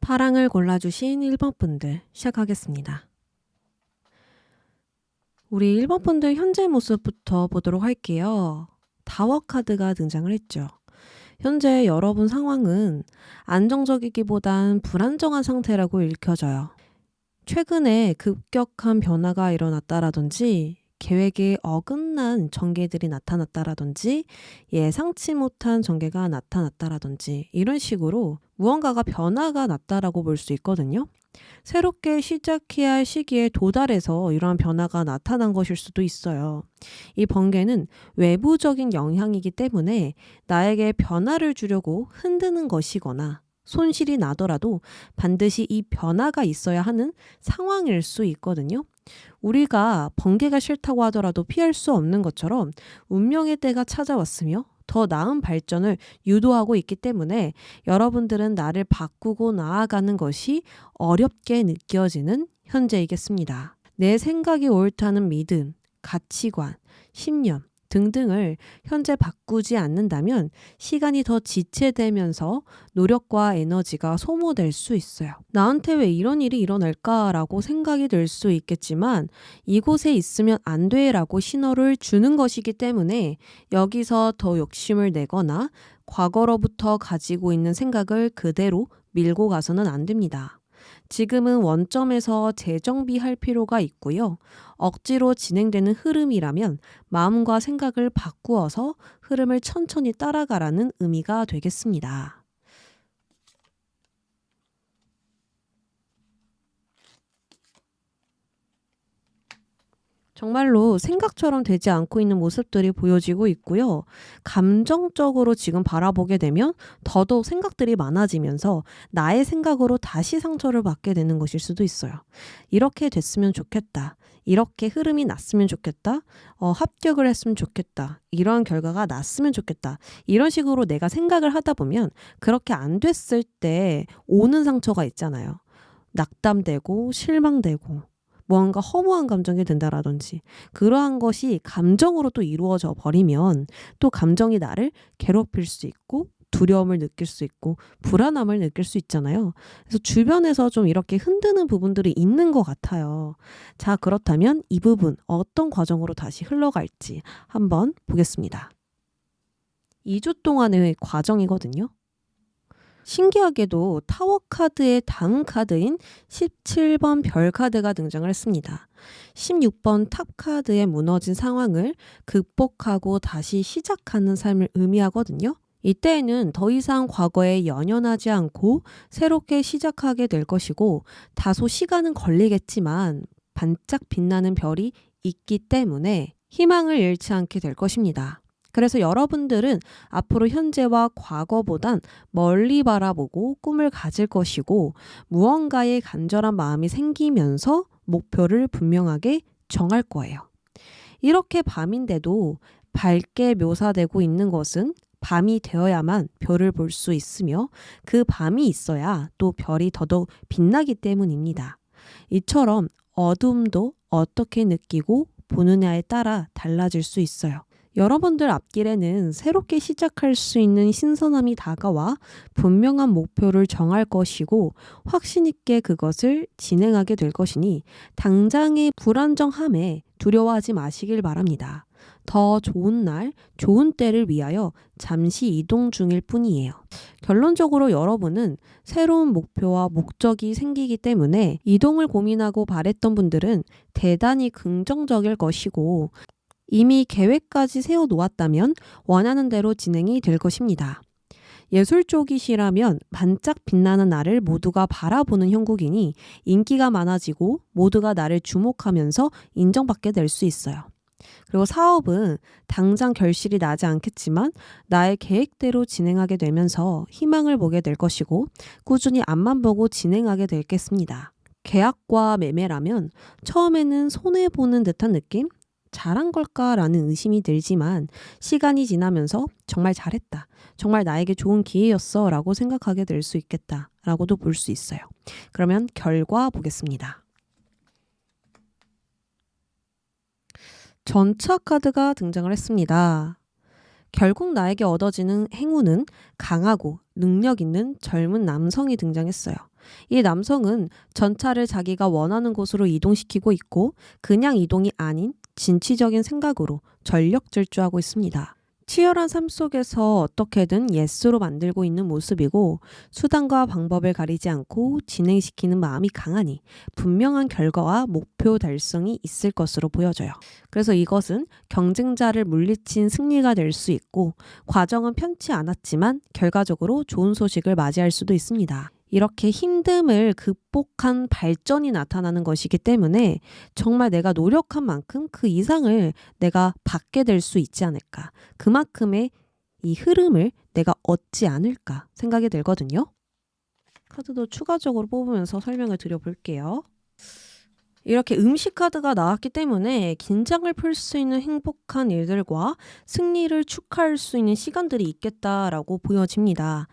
파랑을 골라주신 1번 분들 시작하겠습니다. 우리 1번 분들 현재 모습부터 보도록 할게요. 타워 카드가 등장을 했죠. 현재 여러분 상황은 안정적이기보단 불안정한 상태라고 읽혀져요. 최근에 급격한 변화가 일어났다라든지 계획에 어긋난 전개들이 나타났다라든지 예상치 못한 전개가 나타났다라든지 이런 식으로 무언가가 변화가 났다라고 볼 수 있거든요. 새롭게 시작해야 할 시기에 도달해서 이러한 변화가 나타난 것일 수도 있어요. 이 번개는 외부적인 영향이기 때문에 나에게 변화를 주려고 흔드는 것이거나 손실이 나더라도 반드시 이 변화가 있어야 하는 상황일 수 있거든요. 우리가 번개가 싫다고 하더라도 피할 수 없는 것처럼 운명의 때가 찾아왔으며 더 나은 발전을 유도하고 있기 때문에 여러분들은 나를 바꾸고 나아가는 것이 어렵게 느껴지는 현재이겠습니다. 내 생각이 옳다는 믿음, 가치관, 신념 등등을 현재 바꾸지 않는다면 시간이 더 지체되면서 노력과 에너지가 소모될 수 있어요. 나한테 왜 이런 일이 일어날까라고 생각이 들 수 있겠지만 이곳에 있으면 안 돼라고 신호를 주는 것이기 때문에 여기서 더 욕심을 내거나 과거로부터 가지고 있는 생각을 그대로 밀고 가서는 안 됩니다. 지금은 원점에서 재정비할 필요가 있고요. 억지로 진행되는 흐름이라면 마음과 생각을 바꾸어서 흐름을 천천히 따라가라는 의미가 되겠습니다. 정말로 생각처럼 되지 않고 있는 모습들이 보여지고 있고요. 감정적으로 지금 바라보게 되면 더더욱 생각들이 많아지면서 나의 생각으로 다시 상처를 받게 되는 것일 수도 있어요. 이렇게 됐으면 좋겠다. 이렇게 흐름이 났으면 좋겠다. 합격을 했으면 좋겠다. 이런 결과가 났으면 좋겠다. 이런 식으로 내가 생각을 하다 보면 그렇게 안 됐을 때 오는 상처가 있잖아요. 낙담되고 실망되고 뭔가 허무한 감정이 든다라든지 그러한 것이 감정으로 또 이루어져 버리면 또 감정이 나를 괴롭힐 수 있고 두려움을 느낄 수 있고 불안함을 느낄 수 있잖아요. 그래서 주변에서 좀 이렇게 흔드는 부분들이 있는 것 같아요. 자, 그렇다면 이 부분 어떤 과정으로 다시 흘러갈지 한번 보겠습니다. 2주 동안의 과정이거든요. 신기하게도 타워 카드의 다음 카드인 17번 별 카드가 등장을 했습니다. 16번 탑 카드의 무너진 상황을 극복하고 다시 시작하는 삶을 의미하거든요. 이때에는 더 이상 과거에 연연하지 않고 새롭게 시작하게 될 것이고 다소 시간은 걸리겠지만 반짝 빛나는 별이 있기 때문에 희망을 잃지 않게 될 것입니다. 그래서 여러분들은 앞으로 현재와 과거보단 멀리 바라보고 꿈을 가질 것이고 무언가에 간절한 마음이 생기면서 목표를 분명하게 정할 거예요. 이렇게 밤인데도 밝게 묘사되고 있는 것은 밤이 되어야만 별을 볼 수 있으며 그 밤이 있어야 또 별이 더더욱 빛나기 때문입니다. 이처럼 어둠도 어떻게 느끼고 보느냐에 따라 달라질 수 있어요. 여러분들 앞길에는 새롭게 시작할 수 있는 신선함이 다가와 분명한 목표를 정할 것이고 확신 있게 그것을 진행하게 될 것이니 당장의 불안정함에 두려워하지 마시길 바랍니다. 더 좋은 날, 좋은 때를 위하여 잠시 이동 중일 뿐이에요. 결론적으로 여러분은 새로운 목표와 목적이 생기기 때문에 이동을 고민하고 바랬던 분들은 대단히 긍정적일 것이고 이미 계획까지 세워놓았다면 원하는 대로 진행이 될 것입니다. 예술 쪽이시라면 반짝 빛나는 나를 모두가 바라보는 형국이니 인기가 많아지고 모두가 나를 주목하면서 인정받게 될 수 있어요. 그리고 사업은 당장 결실이 나지 않겠지만 나의 계획대로 진행하게 되면서 희망을 보게 될 것이고 꾸준히 앞만 보고 진행하게 되겠습니다. 계약과 매매라면 처음에는 손해보는 듯한 느낌? 잘한 걸까라는 의심이 들지만 시간이 지나면서 정말 잘했다. 정말 나에게 좋은 기회였어 라고 생각하게 될 수 있겠다 라고도 볼 수 있어요. 그러면 결과 보겠습니다. 전차 카드가 등장을 했습니다. 결국 나에게 얻어지는 행운은 강하고 능력 있는 젊은 남성이 등장했어요. 이 남성은 전차를 자기가 원하는 곳으로 이동시키고 있고 그냥 이동이 아닌 진취적인 생각으로 전력 질주하고 있습니다. 치열한 삶 속에서 어떻게든 예스로 만들고 있는 모습이고 수단과 방법을 가리지 않고 진행시키는 마음이 강하니 분명한 결과와 목표 달성이 있을 것으로 보여져요. 그래서 이것은 경쟁자를 물리친 승리가 될 수 있고 과정은 편치 않았지만 결과적으로 좋은 소식을 맞이할 수도 있습니다. 이렇게 힘듦을 극복한 발전이 나타나는 것이기 때문에 정말 내가 노력한 만큼 그 이상을 내가 받게 될 수 있지 않을까. 그만큼의 이 흐름을 내가 얻지 않을까 생각이 들거든요. 카드도 추가적으로 뽑으면서 설명을 드려볼게요. 이렇게 음식 카드가 나왔기 때문에 긴장을 풀 수 있는 행복한 일들과 승리를 축하할 수 있는 시간들이 있겠다라고 보여집니다.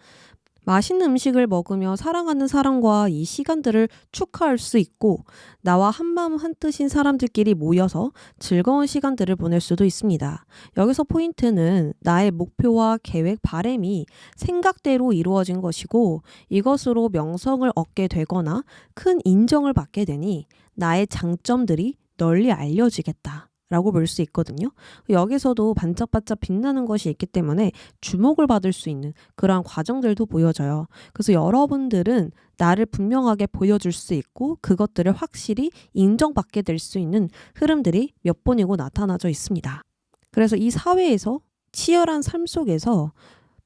맛있는 음식을 먹으며 사랑하는 사람과 이 시간들을 축하할 수 있고 나와 한마음 한뜻인 사람들끼리 모여서 즐거운 시간들을 보낼 수도 있습니다. 여기서 포인트는 나의 목표와 계획, 바람이 생각대로 이루어진 것이고 이것으로 명성을 얻게 되거나 큰 인정을 받게 되니 나의 장점들이 널리 알려지겠다. 라고 볼 수 있거든요. 여기서도 반짝반짝 빛나는 것이 있기 때문에 주목을 받을 수 있는 그러한 과정들도 보여져요. 그래서 여러분들은 나를 분명하게 보여줄 수 있고 그것들을 확실히 인정받게 될 수 있는 흐름들이 몇 번이고 나타나져 있습니다. 그래서 이 사회에서 치열한 삶 속에서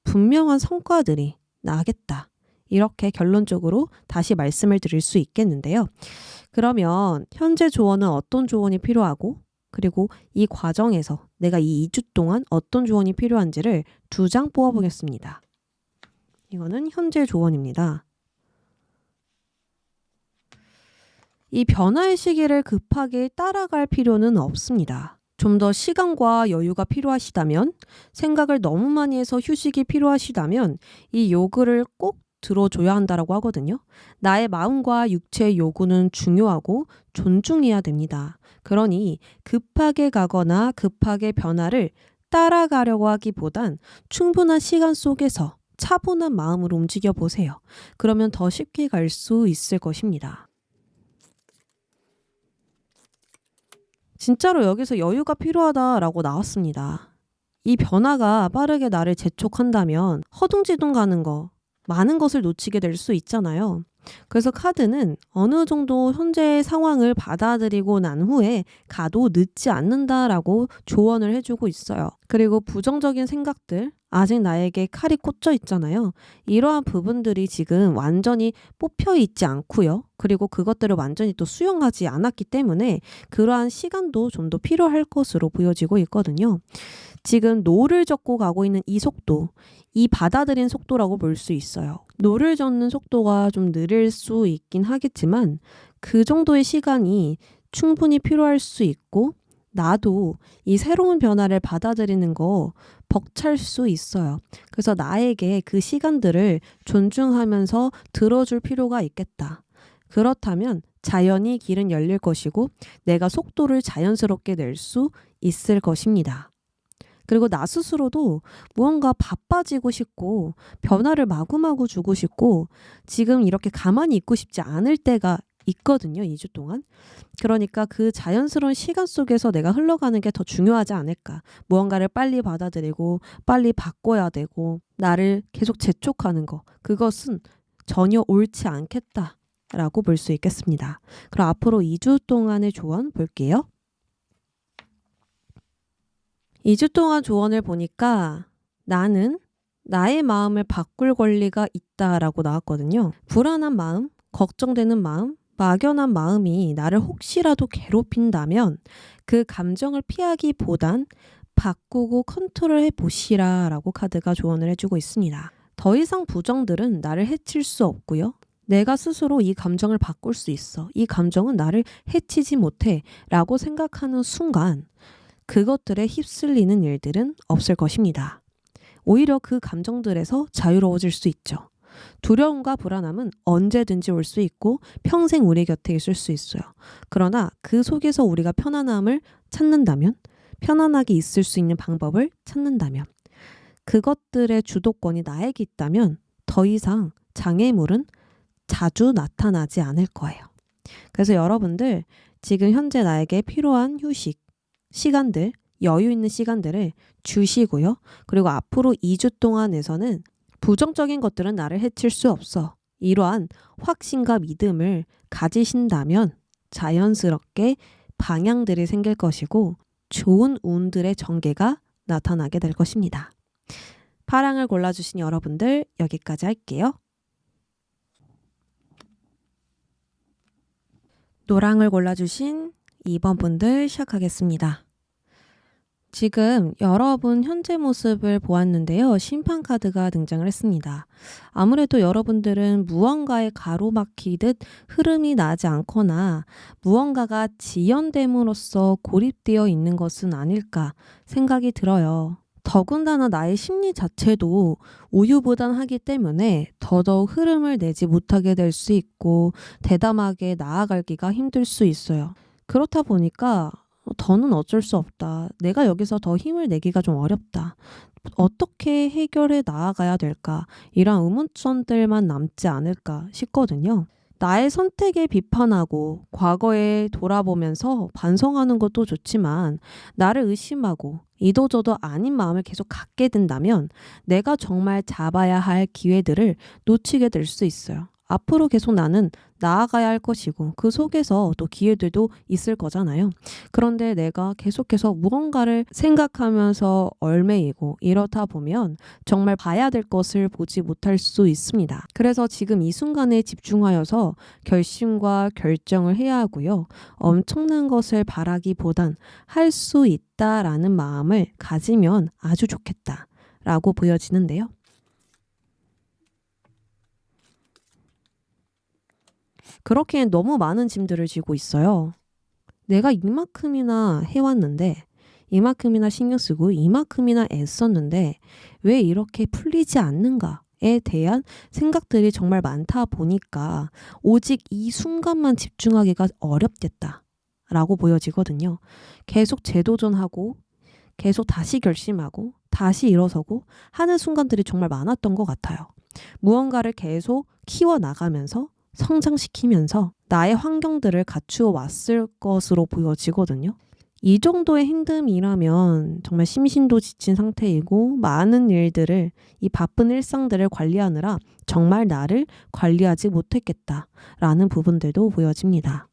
분명한 성과들이 나겠다. 이렇게 결론적으로 다시 말씀을 드릴 수 있겠는데요. 그러면 현재 조언은 어떤 조언이 필요하고 그리고 이 과정에서 내가 이 2주 동안 어떤 조언이 필요한지를 2장 뽑아보겠습니다. 이거는 현재 조언입니다. 이 변화의 시기를 급하게 따라갈 필요는 없습니다. 좀 더 시간과 여유가 필요하시다면, 생각을 너무 많이 해서 휴식이 필요하시다면 이 요구를 꼭 들어줘야 한다라고 하거든요. 나의 마음과 육체의 요구는 중요하고 존중해야 됩니다. 그러니 급하게 가거나 급하게 변화를 따라가려고 하기보단 충분한 시간 속에서 차분한 마음으로 움직여 보세요. 그러면 더 쉽게 갈 수 있을 것입니다. 진짜로 여기서 여유가 필요하다라고 나왔습니다. 이 변화가 빠르게 나를 재촉한다면 허둥지둥 가는 거, 많은 것을 놓치게 될 수 있잖아요. 그래서 카드는 어느 정도 현재의 상황을 받아들이고 난 후에 가도 늦지 않는다라고 조언을 해주고 있어요. 그리고 부정적인 생각들, 아직 나에게 칼이 꽂혀 있잖아요. 이러한 부분들이 지금 완전히 뽑혀 있지 않고요. 그리고 그것들을 완전히 또 수용하지 않았기 때문에 그러한 시간도 좀 더 필요할 것으로 보여지고 있거든요. 지금 노를 젓고 가고 있는 이 속도, 이 받아들인 속도라고 볼 수 있어요. 노를 젓는 속도가 좀 느릴 수 있긴 하겠지만 그 정도의 시간이 충분히 필요할 수 있고 나도 이 새로운 변화를 받아들이는 거 벅찰 수 있어요. 그래서 나에게 그 시간들을 존중하면서 들어줄 필요가 있겠다. 그렇다면 자연히 길은 열릴 것이고 내가 속도를 자연스럽게 낼 수 있을 것입니다. 그리고 나 스스로도 무언가 바빠지고 싶고 변화를 마구마구 주고 싶고 지금 이렇게 가만히 있고 싶지 않을 때가 있거든요. 2주 동안. 그러니까 그 자연스러운 시간 속에서 내가 흘러가는 게 더 중요하지 않을까. 무언가를 빨리 받아들이고 빨리 바꿔야 되고 나를 계속 재촉하는 거. 그것은 전혀 옳지 않겠다라고 볼 수 있겠습니다. 그럼 앞으로 2주 동안의 조언 볼게요. 2주 동안 조언을 보니까 나는 나의 마음을 바꿀 권리가 있다라고 나왔거든요. 불안한 마음, 걱정되는 마음, 막연한 마음이 나를 혹시라도 괴롭힌다면 그 감정을 피하기보단 바꾸고 컨트롤해 보시라 라고 카드가 조언을 해주고 있습니다. 더 이상 부정들은 나를 해칠 수 없고요. 내가 스스로 이 감정을 바꿀 수 있어. 이 감정은 나를 해치지 못해 라고 생각하는 순간 그것들에 휩쓸리는 일들은 없을 것입니다. 오히려 그 감정들에서 자유로워질 수 있죠. 두려움과 불안함은 언제든지 올 수 있고 평생 우리 곁에 있을 수 있어요. 그러나 그 속에서 우리가 편안함을 찾는다면, 편안하게 있을 수 있는 방법을 찾는다면, 그것들의 주도권이 나에게 있다면 더 이상 장애물은 자주 나타나지 않을 거예요. 그래서 여러분들 지금 현재 나에게 필요한 휴식, 시간들, 여유 있는 시간들을 주시고요. 그리고 앞으로 2주 동안에서는 부정적인 것들은 나를 해칠 수 없어. 이러한 확신과 믿음을 가지신다면 자연스럽게 방향들이 생길 것이고 좋은 운들의 전개가 나타나게 될 것입니다. 파랑을 골라주신 여러분들 여기까지 할게요. 노랑을 골라주신 2번 분들 시작하겠습니다. 지금 여러분 현재 모습을 보았는데요. 심판 카드가 등장을 했습니다. 아무래도 여러분들은 무언가에 가로막히듯 흐름이 나지 않거나 무언가가 지연됨으로써 고립되어 있는 것은 아닐까 생각이 들어요. 더군다나 나의 심리 자체도 우유부단하기 때문에 더더욱 흐름을 내지 못하게 될 수 있고 대담하게 나아가기가 힘들 수 있어요. 그렇다 보니까 더는 어쩔 수 없다. 내가 여기서 더 힘을 내기가 좀 어렵다. 어떻게 해결해 나아가야 될까? 이런 의문점들만 남지 않을까 싶거든요. 나의 선택에 비판하고 과거에 돌아보면서 반성하는 것도 좋지만 나를 의심하고 이도저도 아닌 마음을 계속 갖게 된다면 내가 정말 잡아야 할 기회들을 놓치게 될 수 있어요. 앞으로 계속 나는 나아가야 할 것이고 그 속에서 또 기회들도 있을 거잖아요. 그런데 내가 계속해서 무언가를 생각하면서 얼매이고 이렇다 보면 정말 봐야 될 것을 보지 못할 수 있습니다. 그래서 지금 이 순간에 집중하여서 결심과 결정을 해야 하고요. 엄청난 것을 바라기보단 할 수 있다라는 마음을 가지면 아주 좋겠다라고 보여지는데요. 그렇기엔 너무 많은 짐들을 지고 있어요. 내가 이만큼이나 해왔는데, 이만큼이나 신경 쓰고, 이만큼이나 애썼는데, 왜 이렇게 풀리지 않는가에 대한 생각들이 정말 많다 보니까, 오직 이 순간만 집중하기가 어렵겠다라고 보여지거든요. 계속 재도전하고, 계속 다시 결심하고, 다시 일어서고 하는 순간들이 정말 많았던 것 같아요. 무언가를 계속 키워나가면서, 성장시키면서 나의 환경들을 갖추어 왔을 것으로 보여지거든요. 이 정도의 힘듦이라면 정말 심신도 지친 상태이고 많은 일들을, 이 바쁜 일상들을 관리하느라 정말 나를 관리하지 못했겠다라는 부분들도 보여집니다.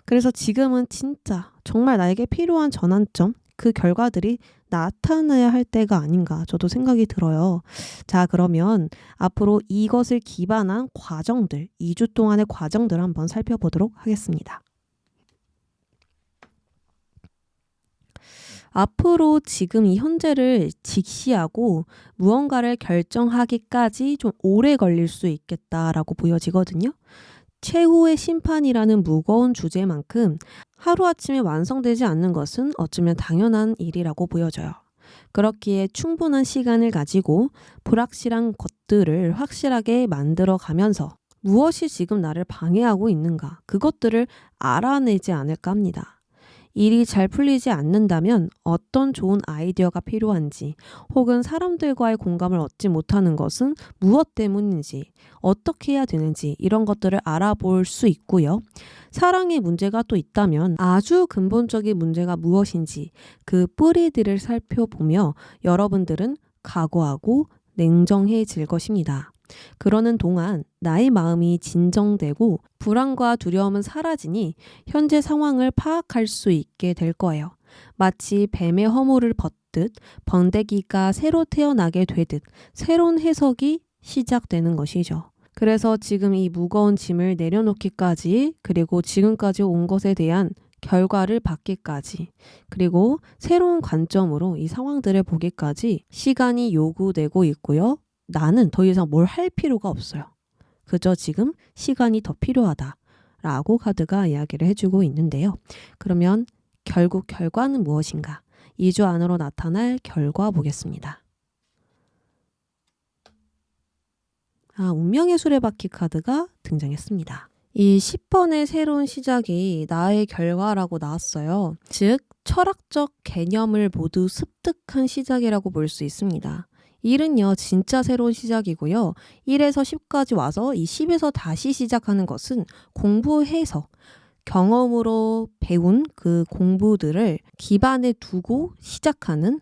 그래서 지금은 진짜 정말 나에게 필요한 전환점, 그 결과들이 나타나야 할 때가 아닌가 저도 생각이 들어요. 자, 그러면 앞으로 이것을 기반한 과정들, 2주 동안의 과정들을 한번 살펴보도록 하겠습니다. 앞으로 지금 이 현재를 직시하고 무언가를 결정하기까지 좀 오래 걸릴 수 있겠다라고 보여지거든요. 최후의 심판이라는 무거운 주제만큼 하루아침에 완성되지 않는 것은 어쩌면 당연한 일이라고 보여져요. 그렇기에 충분한 시간을 가지고 불확실한 것들을 확실하게 만들어 가면서 무엇이 지금 나를 방해하고 있는가, 그것들을 알아내지 않을까 합니다. 일이 잘 풀리지 않는다면 어떤 좋은 아이디어가 필요한지, 혹은 사람들과의 공감을 얻지 못하는 것은 무엇 때문인지, 어떻게 해야 되는지 이런 것들을 알아볼 수 있고요. 사랑의 문제가 또 있다면 아주 근본적인 문제가 무엇인지 그 뿌리들을 살펴보며 여러분들은 각오하고 냉정해질 것입니다. 그러는 동안 나의 마음이 진정되고 불안과 두려움은 사라지니 현재 상황을 파악할 수 있게 될 거예요. 마치 뱀의 허물을 벗듯 번데기가 새로 태어나게 되듯 새로운 해석이 시작되는 것이죠. 그래서 지금 이 무거운 짐을 내려놓기까지, 그리고 지금까지 온 것에 대한 결과를 받기까지, 그리고 새로운 관점으로 이 상황들을 보기까지 시간이 요구되고 있고요. 나는 더 이상 뭘 할 필요가 없어요. 그저 지금 시간이 더 필요하다 라고 카드가 이야기를 해주고 있는데요. 그러면 결국 결과는 무엇인가? 2주 안으로 나타날 결과 보겠습니다. 운명의 수레바퀴 카드가 등장했습니다. 이 10번의 새로운 시작이 나의 결과라고 나왔어요. 즉, 철학적 개념을 모두 습득한 시작이라고 볼 수 있습니다. 1은요, 진짜 새로운 시작이고요. 1에서 10까지 와서 이 10에서 다시 시작하는 것은 공부해서 경험으로 배운 그 공부들을 기반에 두고 시작하는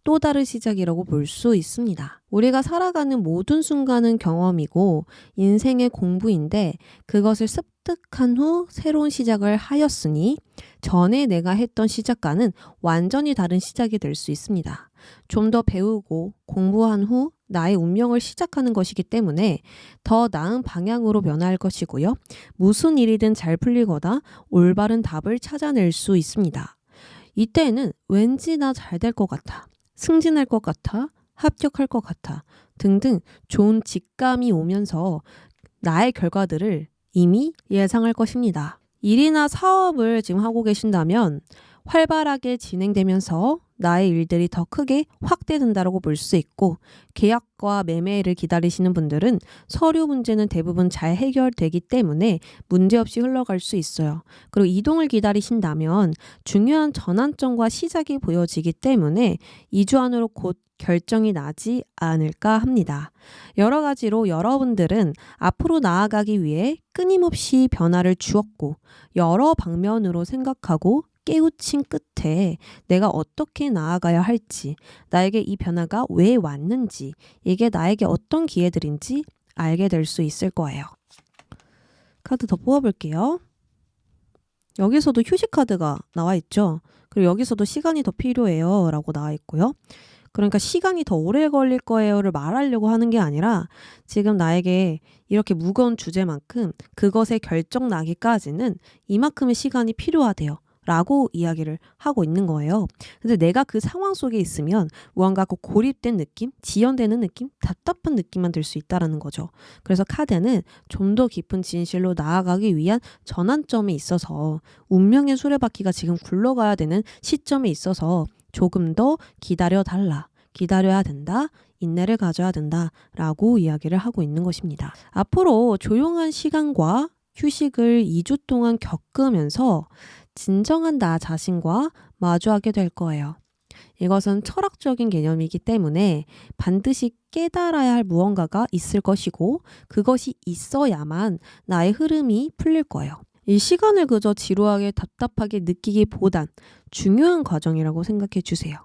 또 다른 시작이라고 볼 수 있습니다. 우리가 살아가는 모든 순간은 경험이고 인생의 공부인데 그것을 습득한 후 새로운 시작을 하였으니 전에 내가 했던 시작과는 완전히 다른 시작이 될 수 있습니다. 좀 더 배우고 공부한 후 나의 운명을 시작하는 것이기 때문에 더 나은 방향으로 변화할 것이고요. 무슨 일이든 잘 풀리거나 올바른 답을 찾아낼 수 있습니다. 이때에는 왠지 나 잘 될 것 같아, 승진할 것 같아, 합격할 것 같아 등등 좋은 직감이 오면서 나의 결과들을 이미 예상할 것입니다. 일이나 사업을 지금 하고 계신다면 활발하게 진행되면서 나의 일들이 더 크게 확대된다고 볼 수 있고, 계약과 매매를 기다리시는 분들은 서류 문제는 대부분 잘 해결되기 때문에 문제없이 흘러갈 수 있어요. 그리고 이동을 기다리신다면 중요한 전환점과 시작이 보여지기 때문에 2주 안으로 곧 결정이 나지 않을까 합니다. 여러 가지로 여러분들은 앞으로 나아가기 위해 끊임없이 변화를 주었고 여러 방면으로 생각하고 깨우친 끝에 내가 어떻게 나아가야 할지, 나에게 이 변화가 왜 왔는지, 이게 나에게 어떤 기회들인지 알게 될 수 있을 거예요. 카드 더 뽑아볼게요. 여기서도 휴식 카드가 나와 있죠. 그리고 여기서도 시간이 더 필요해요 라고 나와 있고요. 그러니까 시간이 더 오래 걸릴 거예요를 말하려고 하는 게 아니라 지금 나에게 이렇게 무거운 주제만큼 그것에 결정 나기까지는 이만큼의 시간이 필요하대요 라고 이야기를 하고 있는 거예요. 근데 내가 그 상황 속에 있으면 무언가 고립된 느낌, 지연되는 느낌, 답답한 느낌만 들 수 있다는 거죠. 그래서 카드는 좀 더 깊은 진실로 나아가기 위한 전환점에 있어서 운명의 수레바퀴가 지금 굴러가야 되는 시점에 있어서 조금 더 기다려달라, 기다려야 된다, 인내를 가져야 된다 라고 이야기를 하고 있는 것입니다. 앞으로 조용한 시간과 휴식을 2주 동안 겪으면서 진정한 나 자신과 마주하게 될 거예요. 이것은 철학적인 개념이기 때문에 반드시 깨달아야 할 무언가가 있을 것이고 그것이 있어야만 나의 흐름이 풀릴 거예요. 이 시간을 그저 지루하게 답답하게 느끼기보단 중요한 과정이라고 생각해 주세요.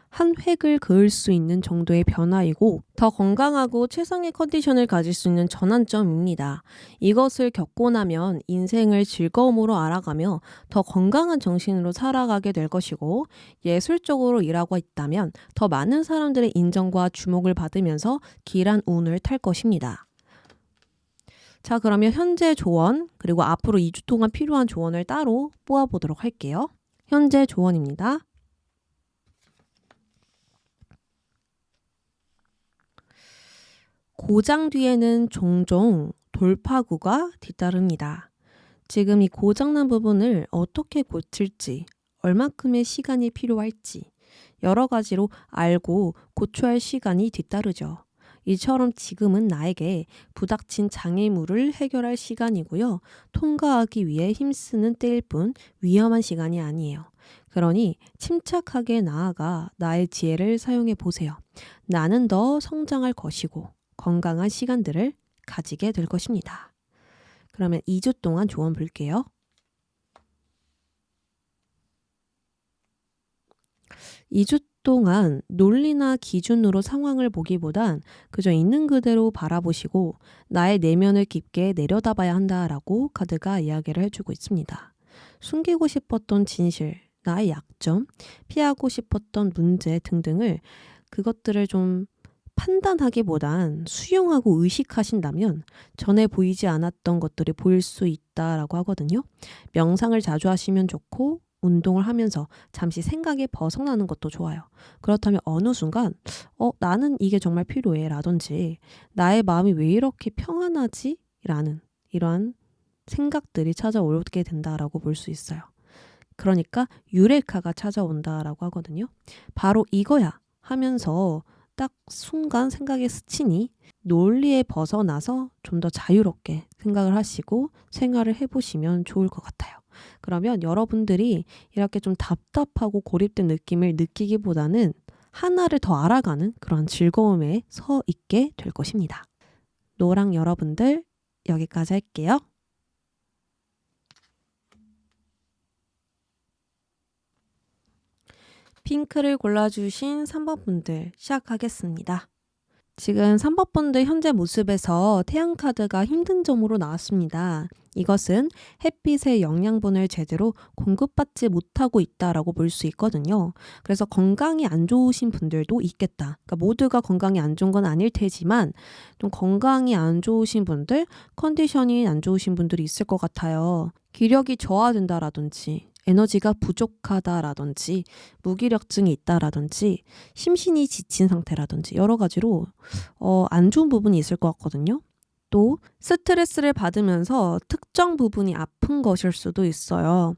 한 획을 그을 수 있는 정도의 변화이고 더 건강하고 최상의 컨디션을 가질 수 있는 전환점입니다. 이것을 겪고 나면 인생을 즐거움으로 알아가며 더 건강한 정신으로 살아가게 될 것이고, 예술적으로 일하고 있다면 더 많은 사람들의 인정과 주목을 받으면서 길한 운을 탈 것입니다. 자, 그러면 현재 조언, 그리고 앞으로 2주 동안 필요한 조언을 따로 뽑아보도록 할게요. 현재 조언입니다. 고장 뒤에는 종종 돌파구가 뒤따릅니다. 지금 이 고장난 부분을 어떻게 고칠지, 얼만큼의 시간이 필요할지 여러 가지로 알고 고쳐야 할 시간이 뒤따르죠. 이처럼 지금은 나에게 부닥친 장애물을 해결할 시간이고요. 통과하기 위해 힘쓰는 때일 뿐 위험한 시간이 아니에요. 그러니 침착하게 나아가 나의 지혜를 사용해 보세요. 나는 더 성장할 것이고 건강한 시간들을 가지게 될 것입니다. 그러면 2주 동안 조언 볼게요. 2주 동안 논리나 기준으로 상황을 보기보단 그저 있는 그대로 바라보시고 나의 내면을 깊게 내려다봐야 한다라고 카드가 이야기를 해주고 있습니다. 숨기고 싶었던 진실, 나의 약점, 피하고 싶었던 문제 등등을 그것들을 좀 판단하기보단 수용하고 의식하신다면 전에 보이지 않았던 것들이 보일 수 있다라고 하거든요. 명상을 자주 하시면 좋고 운동을 하면서 잠시 생각에 벗어나는 것도 좋아요. 그렇다면 어느 순간 나는 이게 정말 필요해 라든지 나의 마음이 왜 이렇게 평안하지? 라는 이러한 생각들이 찾아오게 된다라고 볼 수 있어요. 그러니까 유레카가 찾아온다라고 하거든요. 바로 이거야 하면서 딱 순간 생각에 스치니 논리에 벗어나서 좀 더 자유롭게 생각을 하시고 생활을 해보시면 좋을 것 같아요. 그러면 여러분들이 이렇게 좀 답답하고 고립된 느낌을 느끼기보다는 하나를 더 알아가는 그런 즐거움에 서 있게 될 것입니다. 노랑 여러분들 여기까지 할게요. 핑크를 골라주신 3번 분들 시작하겠습니다. 지금 3번 분들 현재 모습에서 태양카드가 힘든 점으로 나왔습니다. 이것은 햇빛의 영양분을 제대로 공급받지 못하고 있다라고 볼 수 있거든요. 그래서 건강이 안 좋으신 분들도 있겠다. 그러니까 모두가 건강이 안 좋은 건 아닐 테지만 좀 건강이 안 좋으신 분들, 컨디션이 안 좋으신 분들이 있을 것 같아요. 기력이 저하된다라든지 에너지가 부족하다라든지 무기력증이 있다라든지 심신이 지친 상태라든지 여러 가지로 안 좋은 부분이 있을 것 같거든요. 또 스트레스를 받으면서 특정 부분이 아픈 것일 수도 있어요.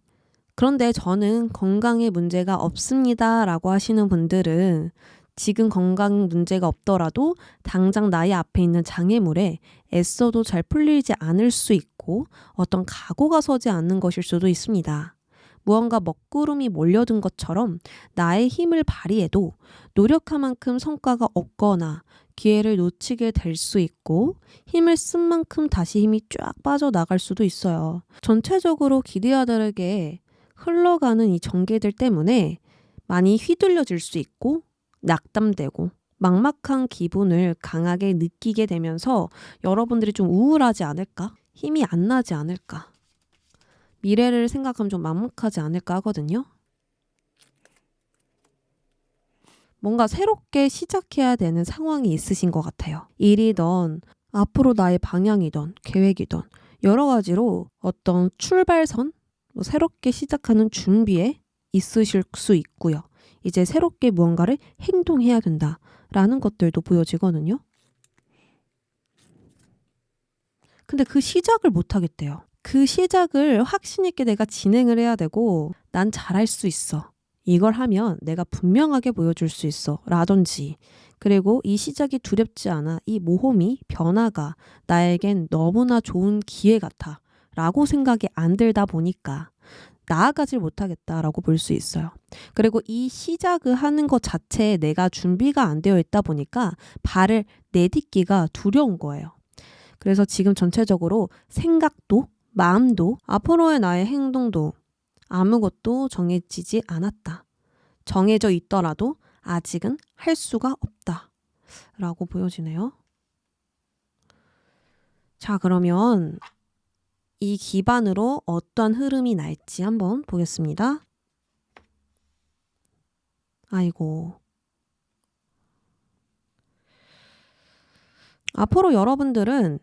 그런데 저는 건강에 문제가 없습니다 라고 하시는 분들은 지금 건강 문제가 없더라도 당장 나의 앞에 있는 장애물에 애써도 잘 풀리지 않을 수 있고 어떤 각오가 서지 않는 것일 수도 있습니다. 무언가 먹구름이 몰려든 것처럼 나의 힘을 발휘해도 노력한 만큼 성과가 없거나 기회를 놓치게 될 수 있고 힘을 쓴 만큼 다시 힘이 쫙 빠져나갈 수도 있어요. 전체적으로 기대와 다르게 흘러가는 이 전개들 때문에 많이 휘둘려질 수 있고 낙담되고 막막한 기분을 강하게 느끼게 되면서 여러분들이 좀 우울하지 않을까? 힘이 안 나지 않을까? 미래를 생각하면 좀 막막하지 않을까 하거든요. 뭔가 새롭게 시작해야 되는 상황이 있으신 것 같아요. 일이든 앞으로 나의 방향이든 계획이든 여러 가지로 어떤 출발선, 새롭게 시작하는 준비에 있으실 수 있고요. 이제 새롭게 무언가를 행동해야 된다라는 것들도 보여지거든요. 근데 그 시작을 못 하겠대요. 그 시작을 확신 있게 내가 진행을 해야 되고 난 잘할 수 있어. 이걸 하면 내가 분명하게 보여줄 수 있어. 라든지 그리고 이 시작이 두렵지 않아. 이 모험이 변화가 나에겐 너무나 좋은 기회 같아. 라고 생각이 안 들다 보니까 나아가질 못하겠다라고 볼 수 있어요. 그리고 이 시작을 하는 것 자체에 내가 준비가 안 되어 있다 보니까 발을 내딛기가 두려운 거예요. 그래서 지금 전체적으로 생각도 마음도 앞으로의 나의 행동도 아무것도 정해지지 않았다. 정해져 있더라도 아직은 할 수가 없다. 라고 보여지네요. 자, 그러면 이 기반으로 어떤 흐름이 날지 한번 보겠습니다. 아이고. 앞으로 여러분들은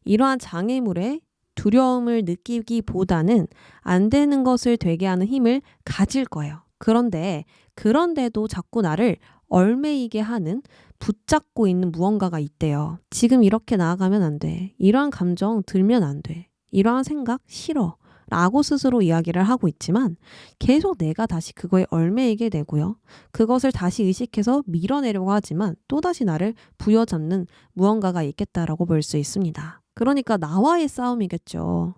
이러한 장애물에 두려움을 느끼기보다는 안 되는 것을 되게 하는 힘을 가질 거예요. 그런데도 자꾸 나를 얽매이게 하는 붙잡고 있는 무언가가 있대요. 지금 이렇게 나아가면 안 돼. 이러한 감정 들면 안 돼. 이러한 생각 싫어. 라고 스스로 이야기를 하고 있지만 계속 내가 다시 그거에 얽매이게 되고요. 그것을 다시 의식해서 밀어내려고 하지만 또다시 나를 부여잡는 무언가가 있겠다라고 볼 수 있습니다. 그러니까 나와의 싸움이겠죠.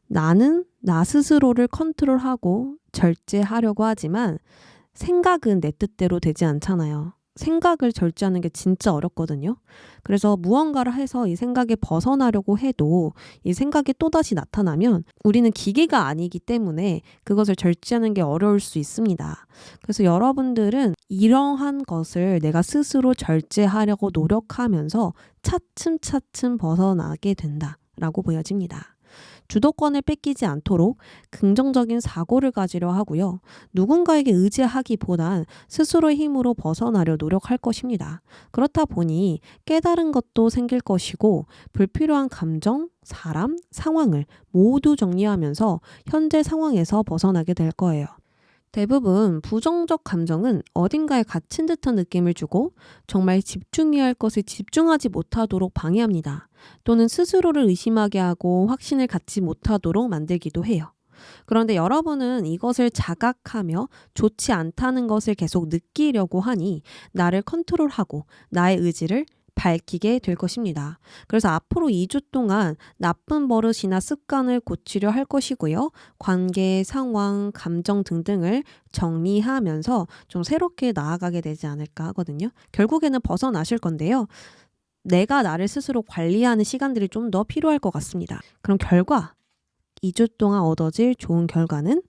나는 나 스스로를 컨트롤하고 절제하려고 하지만 생각은 내 뜻대로 되지 않잖아요. 생각을 절제하는 게 진짜 어렵거든요. 그래서 무언가를 해서 이 생각에 벗어나려고 해도 이 생각이 또다시 나타나면 우리는 기계가 아니기 때문에 그것을 절제하는 게 어려울 수 있습니다. 그래서 여러분들은 이러한 것을 내가 스스로 절제하려고 노력하면서 차츰차츰 벗어나게 된다라고 보여집니다. 주도권을 뺏기지 않도록 긍정적인 사고를 가지려 하고요. 누군가에게 의지하기보단 스스로의 힘으로 벗어나려 노력할 것입니다. 그렇다 보니 깨달은 것도 생길 것이고 불필요한 감정, 사람, 상황을 모두 정리하면서 현재 상황에서 벗어나게 될 거예요. 대부분 부정적 감정은 어딘가에 갇힌 듯한 느낌을 주고 정말 집중해야 할 것을 집중하지 못하도록 방해합니다. 또는 스스로를 의심하게 하고 확신을 갖지 못하도록 만들기도 해요. 그런데 여러분은 이것을 자각하며 좋지 않다는 것을 계속 느끼려고 하니 나를 컨트롤하고 나의 의지를 밝히게 될 것입니다. 그래서 앞으로 2주 동안 나쁜 버릇이나 습관을 고치려 할 것이고요. 관계, 상황, 감정 등등을 정리하면서 좀 새롭게 나아가게 되지 않을까 하거든요. 결국에는 벗어나실 건데요. 내가 나를 스스로 관리하는 시간들이 좀 더 필요할 것 같습니다. 그럼 결과, 2주 동안 얻어질 좋은 결과는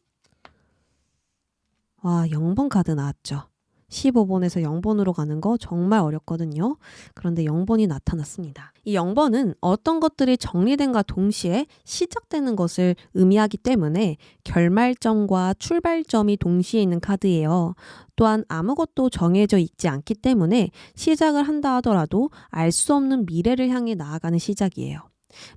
0번 카드 나왔죠. 15번에서 0번으로 가는 거 정말 어렵거든요. 그런데 0번이 나타났습니다. 이 0번은 어떤 것들이 정리된과 동시에 시작되는 것을 의미하기 때문에 결말점과 출발점이 동시에 있는 카드예요. 또한 아무것도 정해져 있지 않기 때문에 시작을 한다 하더라도 알 수 없는 미래를 향해 나아가는 시작이에요.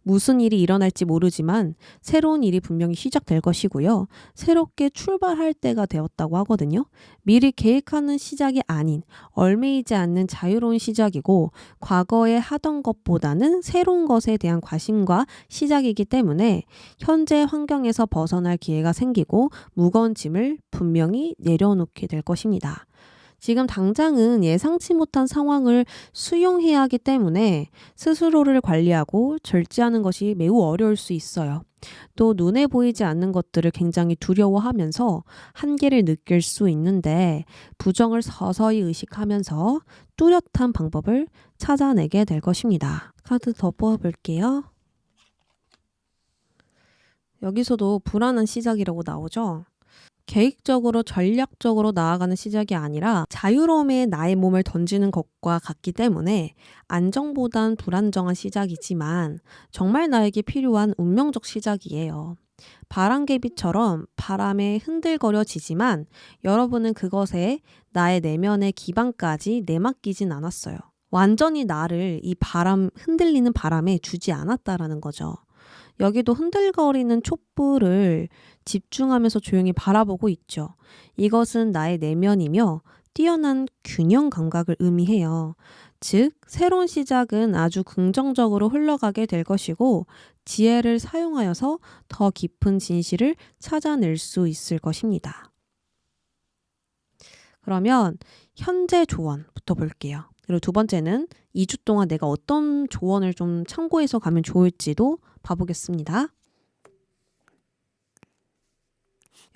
무슨 일이 일어날지 모르지만 새로운 일이 분명히 시작될 것이고요. 새롭게 출발할 때가 되었다고 하거든요. 미리 계획하는 시작이 아닌 얽매이지 않는 자유로운 시작이고 과거에 하던 것보다는 새로운 것에 대한 관심과 시작이기 때문에 현재 환경에서 벗어날 기회가 생기고 무거운 짐을 분명히 내려놓게 될 것입니다. 지금 당장은 예상치 못한 상황을 수용해야 하기 때문에 스스로를 관리하고 절제하는 것이 매우 어려울 수 있어요. 또 눈에 보이지 않는 것들을 굉장히 두려워하면서 한계를 느낄 수 있는데 부정을 서서히 의식하면서 뚜렷한 방법을 찾아내게 될 것입니다. 카드 더 뽑아볼게요. 여기서도 불안한 시작이라고 나오죠. 계획적으로 전략적으로 나아가는 시작이 아니라 자유로움에 나의 몸을 던지는 것과 같기 때문에 안정보단 불안정한 시작이지만 정말 나에게 필요한 운명적 시작이에요. 바람개비처럼 바람에 흔들거려지지만 여러분은 그것에 나의 내면의 기반까지 내맡기진 않았어요. 완전히 나를 이 흔들리는 바람에 주지 않았다라는 거죠. 여기도 흔들거리는 촛불을 집중하면서 조용히 바라보고 있죠. 이것은 나의 내면이며 뛰어난 균형 감각을 의미해요. 즉, 새로운 시작은 아주 긍정적으로 흘러가게 될 것이고 지혜를 사용하여서 더 깊은 진실을 찾아낼 수 있을 것입니다. 그러면 현재 조언부터 볼게요. 그리고 두 번째는 2주 동안 내가 어떤 조언을 좀 참고해서 가면 좋을지도 봐보겠습니다.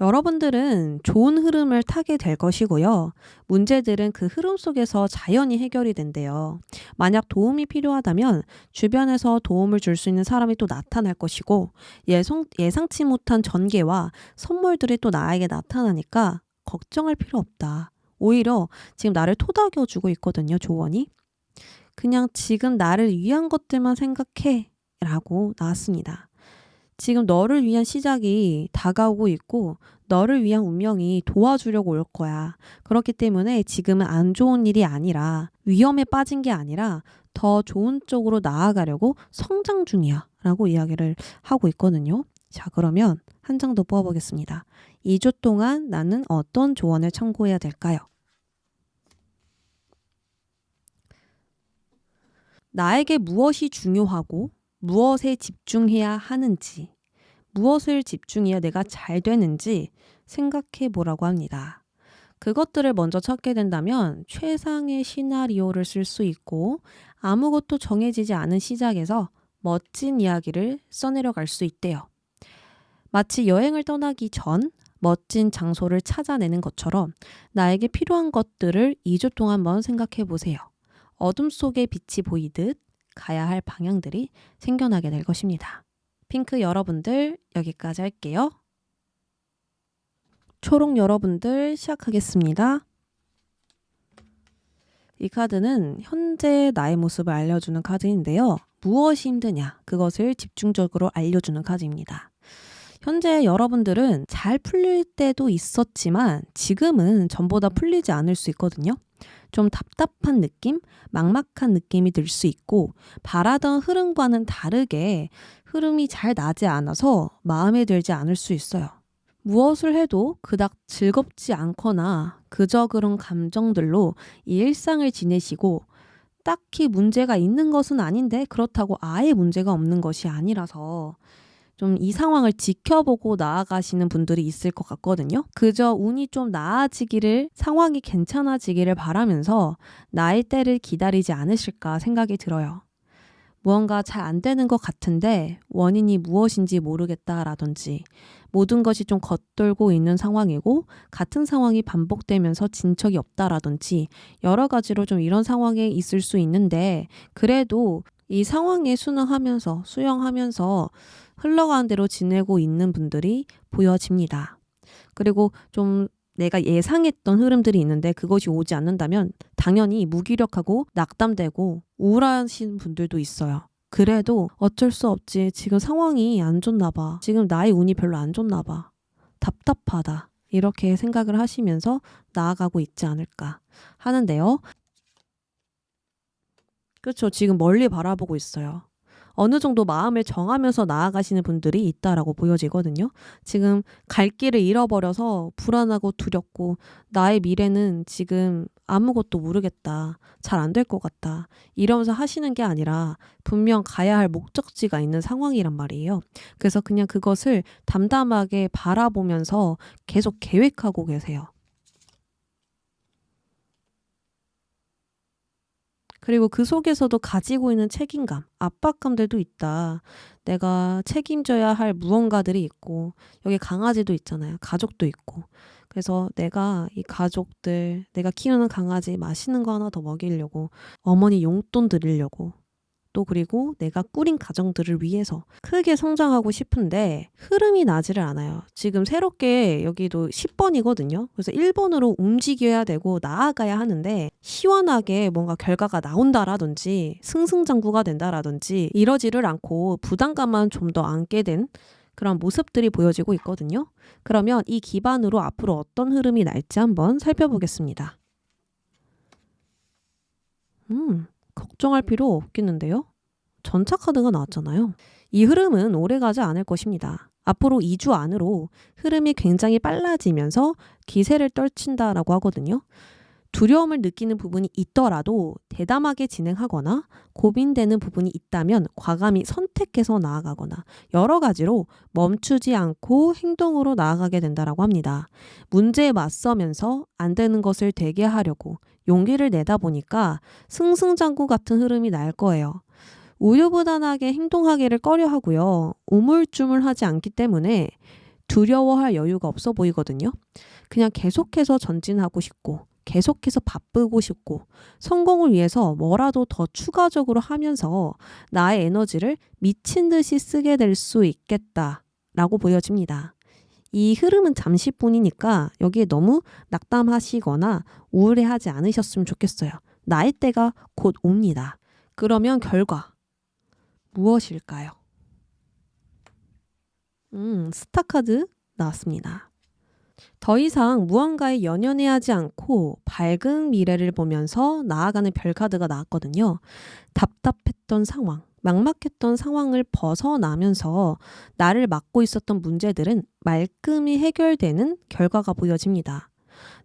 여러분들은 좋은 흐름을 타게 될 것이고요. 문제들은 그 흐름 속에서 자연히 해결이 된대요. 만약 도움이 필요하다면 주변에서 도움을 줄 수 있는 사람이 또 나타날 것이고 예상치 못한 전개와 선물들이 또 나에게 나타나니까 걱정할 필요 없다. 오히려 지금 나를 토닥여주고 있거든요, 조언이. 그냥 지금 나를 위한 것들만 생각해 라고 나왔습니다. 지금 너를 위한 시작이 다가오고 있고 너를 위한 운명이 도와주려고 올 거야. 그렇기 때문에 지금은 안 좋은 일이 아니라 위험에 빠진 게 아니라 더 좋은 쪽으로 나아가려고 성장 중이야 라고 이야기를 하고 있거든요. 자, 그러면 한 장 더 뽑아보겠습니다. 2주 동안 나는 어떤 조언을 참고해야 될까요? 나에게 무엇이 중요하고 무엇에 집중해야 하는지, 무엇을 집중해야 내가 잘 되는지 생각해 보라고 합니다. 그것들을 먼저 찾게 된다면 최상의 시나리오를 쓸 수 있고 아무것도 정해지지 않은 시작에서 멋진 이야기를 써내려 갈 수 있대요. 마치 여행을 떠나기 전 멋진 장소를 찾아내는 것처럼 나에게 필요한 것들을 2주 동안 한번 생각해 보세요. 어둠 속에 빛이 보이듯 가야 할 방향들이 생겨나게 될 것입니다. 핑크 여러분들 여기까지 할게요. 초록 여러분들 시작하겠습니다. 이 카드는 현재 나의 모습을 알려주는 카드인데요. 무엇이 힘드냐? 그것을 집중적으로 알려주는 카드입니다. 현재 여러분들은 잘 풀릴 때도 있었지만 지금은 전보다 풀리지 않을 수 있거든요. 좀 답답한 느낌, 막막한 느낌이 들 수 있고 바라던 흐름과는 다르게 흐름이 잘 나지 않아서 마음에 들지 않을 수 있어요. 무엇을 해도 그닥 즐겁지 않거나 그저 그런 감정들로 이 일상을 지내시고 딱히 문제가 있는 것은 아닌데 그렇다고 아예 문제가 없는 것이 아니라서 좀 이 상황을 지켜보고 나아가시는 분들이 있을 것 같거든요. 그저 운이 좀 나아지기를, 상황이 괜찮아지기를 바라면서 나의 때를 기다리지 않으실까 생각이 들어요. 무언가 잘 안 되는 것 같은데 원인이 무엇인지 모르겠다라든지 모든 것이 좀 겉돌고 있는 상황이고 같은 상황이 반복되면서 진척이 없다라든지 여러 가지로 좀 이런 상황에 있을 수 있는데 그래도 이 상황에 수용하면서 흘러가는 대로 지내고 있는 분들이 보여집니다. 그리고 좀 내가 예상했던 흐름들이 있는데 그것이 오지 않는다면 당연히 무기력하고 낙담되고 우울하신 분들도 있어요. 그래도 어쩔 수 없지. 지금 상황이 안 좋나 봐. 지금 나의 운이 별로 안 좋나 봐. 답답하다. 이렇게 생각을 하시면서 나아가고 있지 않을까 하는데요. 그렇죠. 지금 멀리 바라보고 있어요. 어느 정도 마음을 정하면서 나아가시는 분들이 있다라고 보여지거든요. 지금 갈 길을 잃어버려서 불안하고 두렵고 나의 미래는 지금 아무것도 모르겠다. 잘 안 될 것 같다. 이러면서 하시는 게 아니라 분명 가야 할 목적지가 있는 상황이란 말이에요. 그래서 그냥 그것을 담담하게 바라보면서 계속 계획하고 계세요. 그리고 그 속에서도 가지고 있는 책임감, 압박감들도 있다. 내가 책임져야 할 무언가들이 있고, 여기 강아지도 있잖아요. 가족도 있고. 그래서 내가 이 가족들, 내가 키우는 강아지 맛있는 거 하나 더 먹이려고, 어머니 용돈 드리려고, 또 그리고 내가 꾸린 가정들을 위해서 크게 성장하고 싶은데 흐름이 나지를 않아요. 지금 새롭게 여기도 10번이거든요. 그래서 1번으로 움직여야 되고 나아가야 하는데 시원하게 뭔가 결과가 나온다라든지 승승장구가 된다라든지 이러지를 않고 부담감만 좀 더 안게 된 그런 모습들이 보여지고 있거든요. 그러면 이 기반으로 앞으로 어떤 흐름이 날지 한번 살펴보겠습니다. 걱정할 필요 없겠는데요? 전차 카드가 나왔잖아요. 이 흐름은 오래가지 않을 것입니다. 앞으로 2주 안으로 흐름이 굉장히 빨라지면서 기세를 떨친다라고 하거든요. 두려움을 느끼는 부분이 있더라도 대담하게 진행하거나 고민되는 부분이 있다면 과감히 선택해서 나아가거나 여러 가지로 멈추지 않고 행동으로 나아가게 된다라고 합니다. 문제에 맞서면서 안 되는 것을 되게 하려고 용기를 내다 보니까 승승장구 같은 흐름이 날 거예요. 우유부단하게 행동하기를 꺼려하고요. 우물쭈물하지 않기 때문에 두려워할 여유가 없어 보이거든요. 그냥 계속해서 전진하고 싶고 계속해서 바쁘고 싶고 성공을 위해서 뭐라도 더 추가적으로 하면서 나의 에너지를 미친 듯이 쓰게 될 수 있겠다라고 보여집니다. 이 흐름은 잠시뿐이니까 여기에 너무 낙담하시거나 우울해하지 않으셨으면 좋겠어요. 나의 때가 곧 옵니다. 그러면 결과 무엇일까요? 스타카드 나왔습니다. 더 이상 무언가에 연연해하지 않고 밝은 미래를 보면서 나아가는 별카드가 나왔거든요. 답답했던 상황, 막막했던 상황을 벗어나면서 나를 막고 있었던 문제들은 말끔히 해결되는 결과가 보여집니다.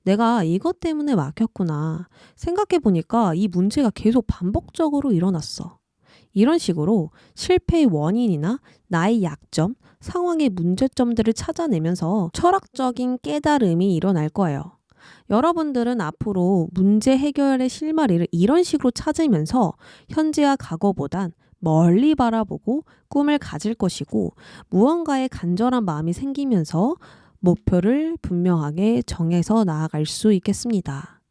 내가 이것 때문에 막혔구나. 생각해보니까 이 문제가 계속 반복적으로 일어났어. 이런 식으로 실패의 원인이나 나의 약점, 상황의 문제점들을 찾아내면서 철학적인 깨달음이 일어날 거예요. 여러분들은 앞으로 문제 해결의 실마리를 이런 식으로 찾으면서 현재와 과거보단 멀리 바라보고 꿈을 가질 것이고 무언가에 간절한 마음이 생기면서 목표를 분명하게 정해서 나아갈 수 있겠습니다.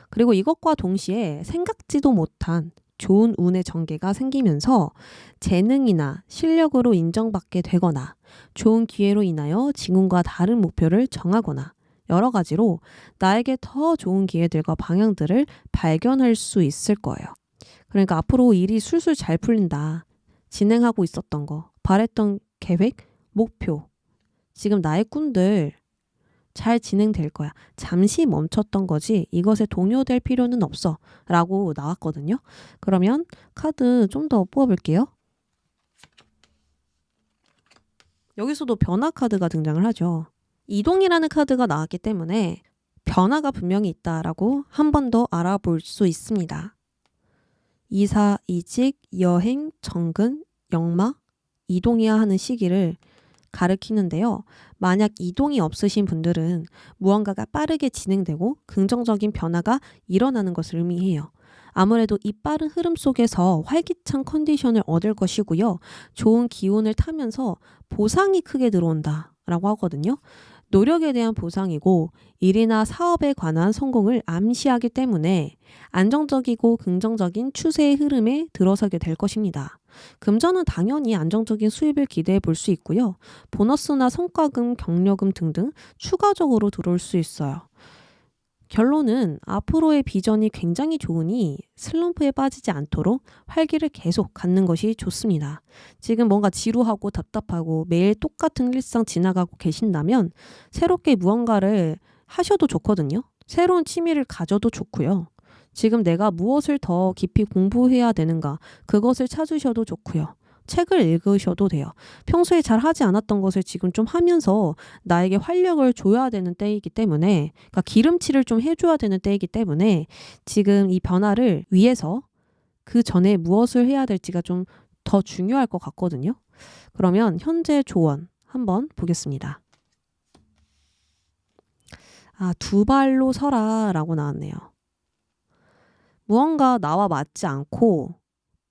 그리고 이것과 동시에 생각지도 못한 좋은 운의 전개가 생기면서 재능이나 실력으로 인정받게 되거나 좋은 기회로 인하여 지금과 다른 목표를 정하거나 여러 가지로 나에게 더 좋은 기회들과 방향들을 발견할 수 있을 거예요. 그러니까 앞으로 일이 술술 잘 풀린다. 진행하고 있었던 거, 바랬던 계획, 목표, 지금 나의 꿈들 잘 진행될 거야. 잠시 멈췄던 거지 이것에 동요될 필요는 없어 라고 나왔거든요. 그러면 카드 좀 더 뽑아볼게요. 여기서도 변화 카드가 등장을 하죠. 이동이라는 카드가 나왔기 때문에 변화가 분명히 있다라고 한 번 더 알아볼 수 있습니다. 이사, 이직, 여행, 정근, 역마, 이동해야 하는 시기를 가리키는데요. 만약 이동이 없으신 분들은 무언가가 빠르게 진행되고 긍정적인 변화가 일어나는 것을 의미해요. 아무래도 이 빠른 흐름 속에서 활기찬 컨디션을 얻을 것이고요. 좋은 기운을 타면서 보상이 크게 들어온다 라고 하거든요. 노력에 대한 보상이고 일이나 사업에 관한 성공을 암시하기 때문에 안정적이고 긍정적인 추세의 흐름에 들어서게 될 것입니다. 금전은 당연히 안정적인 수입을 기대해 볼 수 있고요. 보너스나 성과금, 격려금 등등 추가적으로 들어올 수 있어요. 결론은 앞으로의 비전이 굉장히 좋으니 슬럼프에 빠지지 않도록 활기를 계속 갖는 것이 좋습니다. 지금 뭔가 지루하고 답답하고 매일 똑같은 일상 지나가고 계신다면 새롭게 무언가를 하셔도 좋거든요. 새로운 취미를 가져도 좋고요. 지금 내가 무엇을 더 깊이 공부해야 되는가 그것을 찾으셔도 좋고요. 책을 읽으셔도 돼요. 평소에 잘 하지 않았던 것을 지금 좀 하면서 나에게 활력을 줘야 되는 때이기 때문에 그러니까 기름칠을 좀 해줘야 되는 때이기 때문에 지금 이 변화를 위해서 그 전에 무엇을 해야 될지가 좀 더 중요할 것 같거든요. 그러면 현재 조언 한번 보겠습니다. 두 발로 서라 라고 나왔네요. 무언가 나와 맞지 않고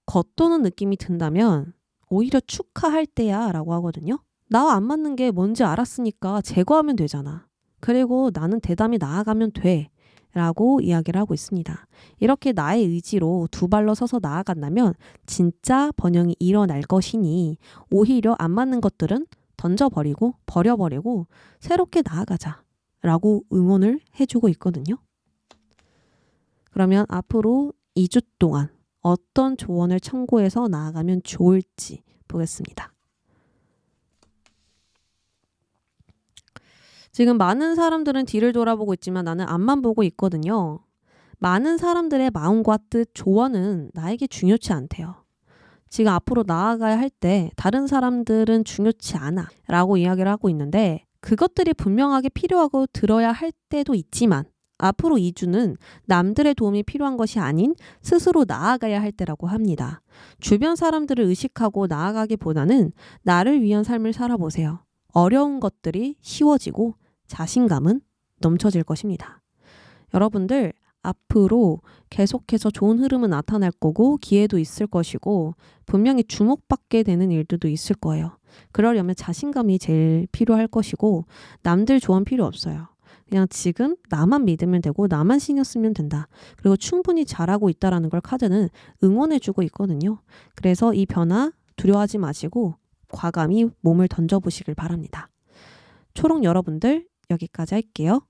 겉도는 느낌이 든다면 오히려 축하할 때야 라고 하거든요. 나와 안 맞는 게 뭔지 알았으니까 제거하면 되잖아. 그리고 나는 대담히 나아가면 돼 라고 이야기를 하고 있습니다. 이렇게 나의 의지로 두 발로 서서 나아간다면 진짜 번영이 일어날 것이니 오히려 안 맞는 것들은 던져버리고 버려버리고 새롭게 나아가자 라고 응원을 해주고 있거든요. 그러면 앞으로 2주 동안 어떤 조언을 참고해서 나아가면 좋을지 보겠습니다. 지금 많은 사람들은 뒤를 돌아보고 있지만 나는 앞만 보고 있거든요. 많은 사람들의 마음과 뜻, 조언은 나에게 중요치 않대요. 지금 앞으로 나아가야 할 때 다른 사람들은 중요치 않아 라고 이야기를 하고 있는데 그것들이 분명하게 필요하고 들어야 할 때도 있지만 앞으로 2주는 남들의 도움이 필요한 것이 아닌 스스로 나아가야 할 때라고 합니다. 주변 사람들을 의식하고 나아가기보다는 나를 위한 삶을 살아보세요. 어려운 것들이 쉬워지고 자신감은 넘쳐질 것입니다. 여러분들 앞으로 계속해서 좋은 흐름은 나타날 거고 기회도 있을 것이고 분명히 주목받게 되는 일들도 있을 거예요. 그러려면 자신감이 제일 필요할 것이고 남들 조언 필요 없어요. 그냥 지금 나만 믿으면 되고 나만 신경 쓰면 된다. 그리고 충분히 잘하고 있다는 걸 카드는 응원해주고 있거든요. 그래서 이 변화 두려워하지 마시고 과감히 몸을 던져보시길 바랍니다. 초록 여러분들 여기까지 할게요.